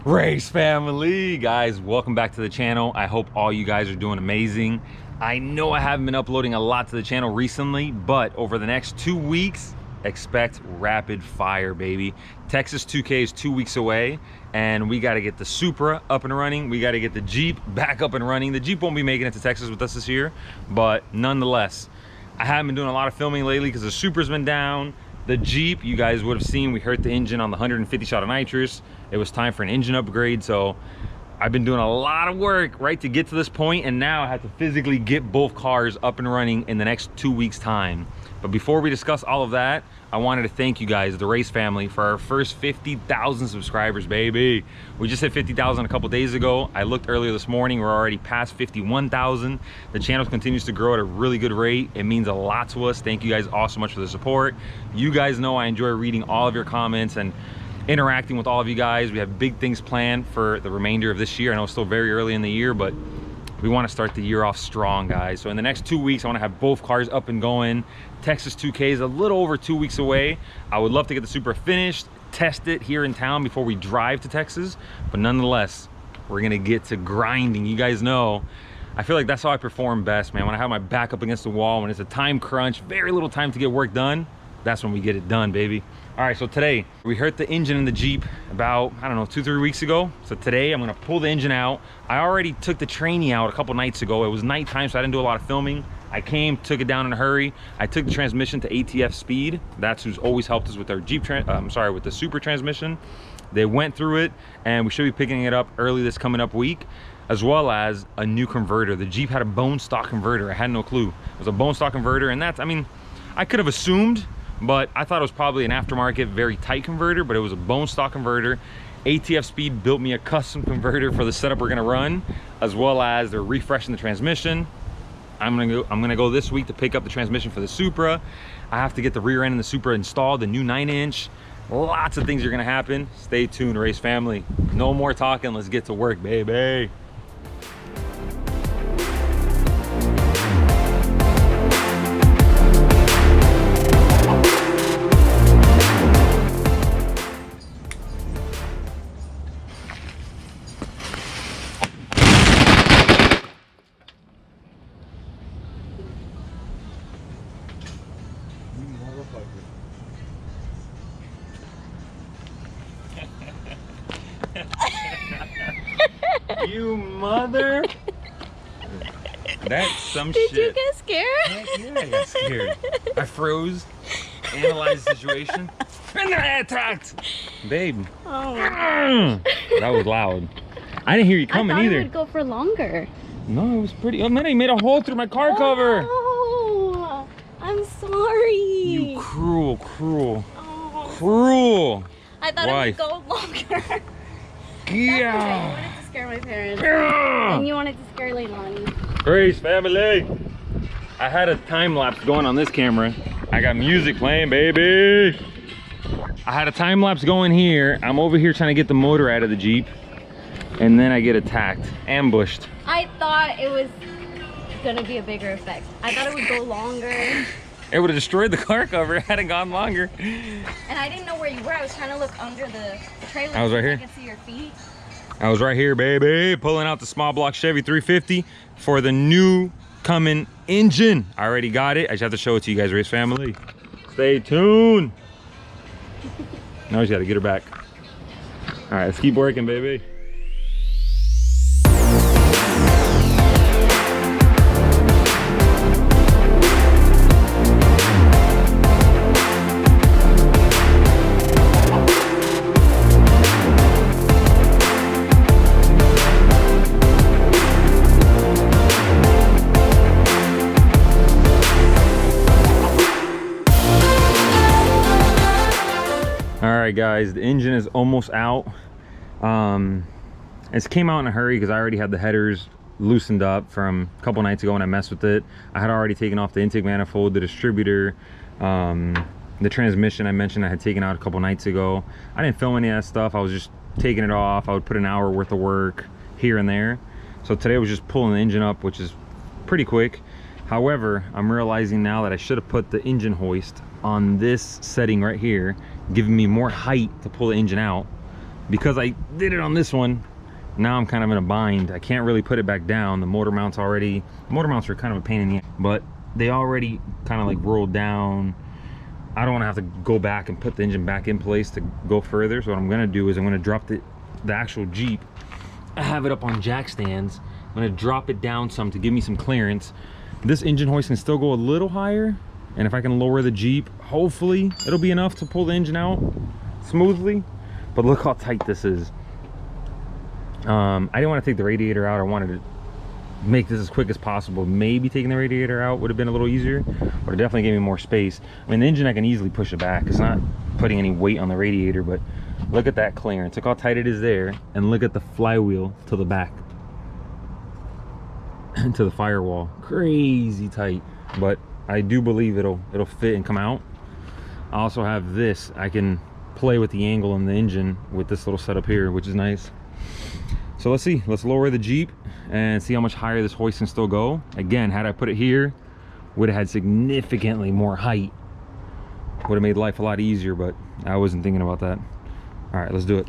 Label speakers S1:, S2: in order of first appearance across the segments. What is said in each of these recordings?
S1: Race family, guys, welcome back to the channel. I hope all you guys are doing amazing. I know I haven't been uploading a lot to the channel recently, but over the next 2 weeks, expect rapid fire, baby. Texas 2K is 2 weeks away, and we got to get the Supra up and running. We got to get the Jeep back up and running. The Jeep won't be making it to Texas with us this year, but nonetheless, I haven't been doing a lot of filming lately because the Supra's been down. The Jeep, you guys would have seen, we hurt the engine on the 150 shot of nitrous. It was time for an engine upgrade, so I've been doing a lot of work, right, to get to this point, and now I have to physically get both cars up and running in the next 2 weeks' time. But before we discuss all of that, I wanted to thank you guys, the Race family, for our first 50,000 subscribers, baby. We just hit 50,000 a couple days ago. I looked earlier this morning, we're already past 51,000. The channel continues to grow at a really good rate. It means a lot to us. Thank you guys all so much for the support. You guys know I enjoy reading all of your comments and interacting with all of you guys. We have big things planned for the remainder of this year. I know it's still very early in the year, but we want to start the year off strong, guys. So in the next 2 weeks, I want to have both cars up and going. Texas 2K is a little over 2 weeks away. I would love to get the Supra finished, test it here in town before we drive to Texas. But nonetheless, we're going to get to grinding. You guys know, I feel like that's how I perform best, man. When I have my back up against the wall, when it's a time crunch, very little time to get work done, that's when we get it done, baby. All right, so today we hurt the engine in the Jeep about, I don't know, 2-3 weeks ago. So today I'm gonna pull the engine out. I already took the tranny out a couple nights ago. It was nighttime, so I didn't do a lot of filming. I came, took it down in a hurry. I took the transmission to ATF speed. That's who's always helped us with our Jeep, with the Supra transmission. They went through it, and we should be picking it up early this coming up week, as well as a new converter. The Jeep had a bone stock converter. I had no clue. It was a bone stock converter, and that's, I mean, I could have assumed, but I thought it was probably an aftermarket, very tight converter, but it was a bone stock converter. ATF Speed built me a custom converter for the setup we're gonna run, as well as they're refreshing the transmission. I'm gonna go this week to pick up the transmission for the Supra. I have to get the rear end in the Supra installed, the new 9-inch. Lots of things are gonna happen. Stay tuned, Race family. No more talking, let's get to work, baby. You mother! That's some shit.
S2: Did you get scared?
S1: Heck yeah, I got scared. I froze, analyzed the situation, and then I attacked. Babe.
S2: Oh.
S1: That was loud. I didn't hear you coming either.
S2: It would go for longer.
S1: No, it was pretty. Oh man, you made a hole through my car cover.
S2: Oh, I'm sorry.
S1: You cruel.
S2: Oh.
S1: Cruel.
S2: I thought
S1: Wife.
S2: it would go longer.
S1: Yeah.
S2: You wanted to scare my parents.
S1: Yeah.
S2: And you wanted to scare Leilani.
S1: Race family. I had a time lapse going on this camera. I got music playing, baby. I had a time lapse going here. I'm over here trying to get the motor out of the Jeep, and then I get attacked, ambushed.
S2: I thought it was gonna be a bigger effect. I thought it would go longer.
S1: It would have destroyed the car cover. It hadn't gone longer.
S2: And I didn't know where you were. I was trying to look under the trailer.
S1: I was right here.
S2: I can see your feet.
S1: I was right here, baby, pulling out the small block Chevy 350 for the new coming engine. I already got it. I just have to show it to you guys, Race family. Stay tuned. Now I just gotta get her back. All right, let's keep working, baby. Alright guys, the engine is almost out. It came out in a hurry because I already had the headers loosened up from a couple nights ago when I messed with it. I had already taken off the intake manifold, the distributor, the transmission I mentioned I had taken out a couple nights ago. I didn't film any of that stuff. I was just taking it off. I would put an hour worth of work here and there. So today I was just pulling the engine up, which is pretty quick. However, I'm realizing now that I should have put the engine hoist on this setting right here, giving me more height to pull the engine out, because I did it on this one, now I'm kind of in a bind. I can't really put it back down. The motor mounts are kind of a pain in the ass, but they already kind of like rolled down. I don't want to have to go back and put the engine back in place to go further. So what I'm going to do is I'm going to drop the actual Jeep. I have it up on jack stands. I'm going to drop it down some to give me some clearance. This engine hoist can still go a little higher, and if I can lower the Jeep, hopefully it'll be enough to pull the engine out smoothly. But look how tight this is. I didn't want to take the radiator out. I wanted to make this as quick as possible. Maybe taking the radiator out would have been a little easier, but it definitely gave me more space. I mean, the engine, I can easily push it back. It's not putting any weight on the radiator, but look at that clearance. Look how tight it is there, and look at the flywheel to the back to the firewall. Crazy tight, but I do believe it'll fit and come out. I also have this. I can play with the angle in the engine with this little setup here, which is nice. So let's see, let's lower the Jeep and see how much higher this hoist can still go. Again, had I put it here, would have had significantly more height. Would have made life a lot easier, but I wasn't thinking about that. All right, let's do it.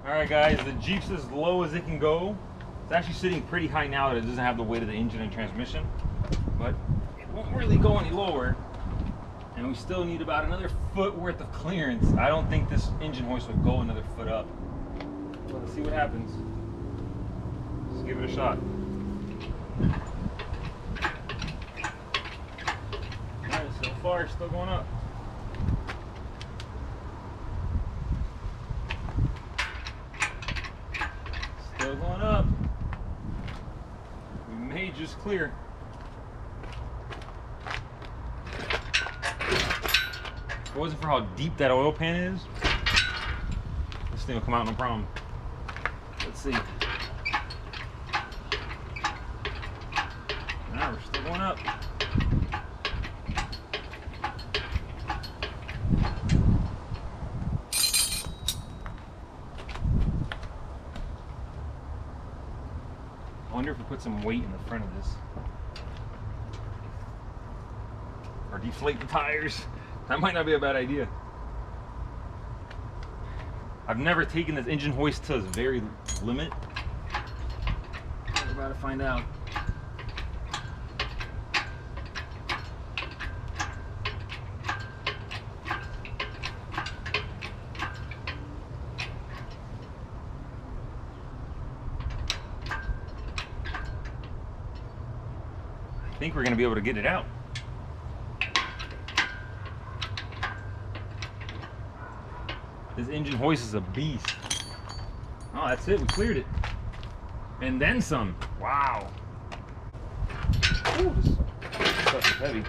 S1: All right, guys, the Jeep's as low as it can go. It's actually sitting pretty high now that it doesn't have the weight of the engine and transmission, but it won't really go any lower, and we still need about another foot worth of clearance. I don't think this engine hoist would go another foot up. So let's see what happens. Let's give it a shot. All right, so far it's still going up. Still going up. We may just clear. If it wasn't for how deep that oil pan is, this thing will come out no problem. Let's see. Now we're still going up. I wonder if we put some weight in the front of this. Or deflate the tires. That might not be a bad idea. I've never taken this engine hoist to its very limit. We're about to find out. I think we're going to be able to get it out. This engine hoist is a beast. Oh, that's it. We cleared it. And then some. Wow. Ooh, this stuff is heavy.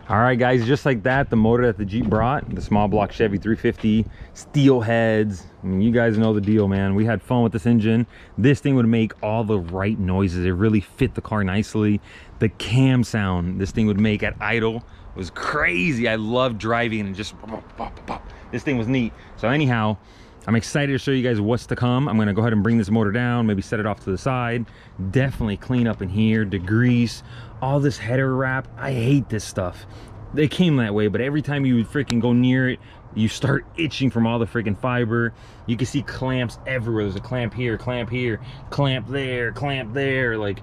S1: All right, guys, just like that, the motor that the Jeep brought, the small block Chevy 350, steel heads. I mean, you guys know the deal, man. We had fun with this engine. This thing would make all the right noises. It really fit the car nicely. The cam sound this thing would make at idle was crazy. I love driving and just pop, pop, pop. This thing was neat. So anyhow, I'm excited to show you guys what's to come. I'm gonna go ahead and bring this motor down, maybe set it off to the side, definitely clean up in here, degrease, all this header wrap. I hate this stuff. They came that way, but every time you would freaking go near it, you start itching from all the freaking fiber. You can see clamps everywhere. There's a clamp here, clamp there. Like,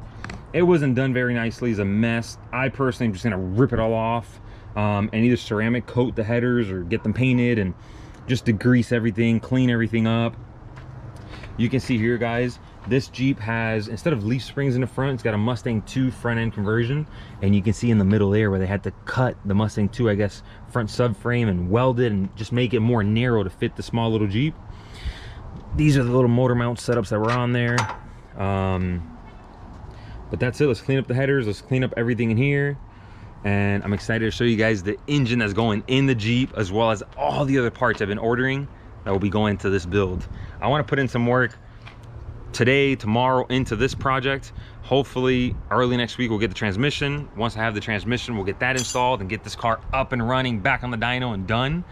S1: it wasn't done very nicely. It's a mess. I personally am just gonna rip it all off and either ceramic coat the headers or get them painted and just degrease everything, clean everything up. You can see here, guys, this Jeep has, instead of leaf springs in the front, it's got a Mustang 2 front end conversion, and you can see in the middle there where they had to cut the Mustang 2, I guess, front subframe and weld it and just make it more narrow to fit the small little Jeep. These are the little motor mount setups that were on there. But that's it. Let's clean up the headers. Let's clean up everything in here. And I'm excited to show you guys the engine that's going in the Jeep, as well as all the other parts I've been ordering that will be going to this build. I want to put in some work today, tomorrow into this project. Hopefully early next week we'll get the transmission. Once I have the transmission, we'll get that installed and get this car up and running, back on the dyno and done.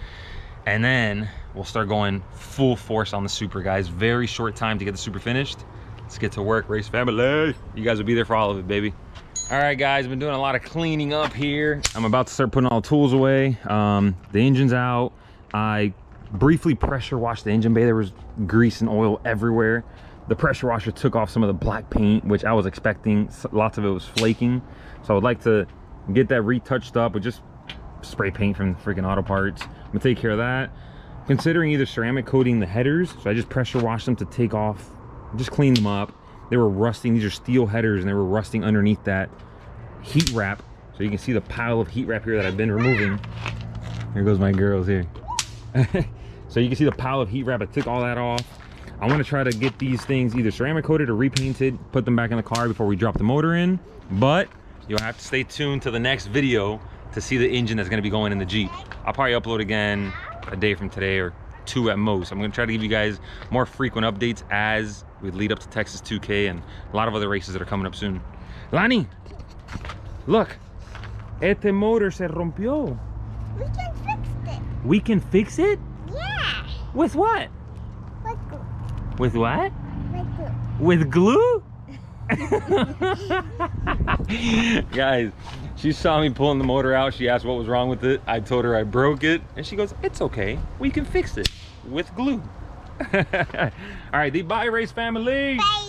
S1: And then we'll start going full force on the Supra, guys. Very short time to get the Supra finished. Let's get to work, race family. You guys will be there for all of it, baby. All right, guys, I've been doing a lot of cleaning up here. I'm about to start putting all the tools away. The engine's out. I briefly pressure washed the engine bay. There was grease and oil everywhere. The pressure washer took off some of the black paint, which I was expecting. Lots of it was flaking. So I would like to get that retouched up with just spray paint from freaking auto parts. I'm gonna take care of that. Considering either ceramic coating the headers, so I just pressure washed them to take off, just clean them up. They were rusting. These are steel headers and they were rusting underneath that heat wrap. So you can see the pile of heat wrap here that I've been removing. Here goes my girls here. So you can see the pile of heat wrap. I took all that off. I want to try to get these things either ceramic coated or repainted, put them back in the car before we drop the motor in. But you'll have to stay tuned to the next video to see the engine that's going to be going in the Jeep. I'll probably upload again a day from today or 2 at most. I'm going to try to give you guys more frequent updates as we lead up to Texas 2K and a lot of other races that are coming up soon. Lani, look, este motor se rompió.
S3: We can fix it.
S1: We can fix it?
S3: Yeah.
S1: With what?
S3: With glue.
S1: With what?
S3: With glue.
S1: With glue? Guys, she saw me pulling the motor out. She asked what was wrong with it. I told her I broke it. And she goes, it's okay. We can fix it with glue. All right, bye, race family.
S3: Bye.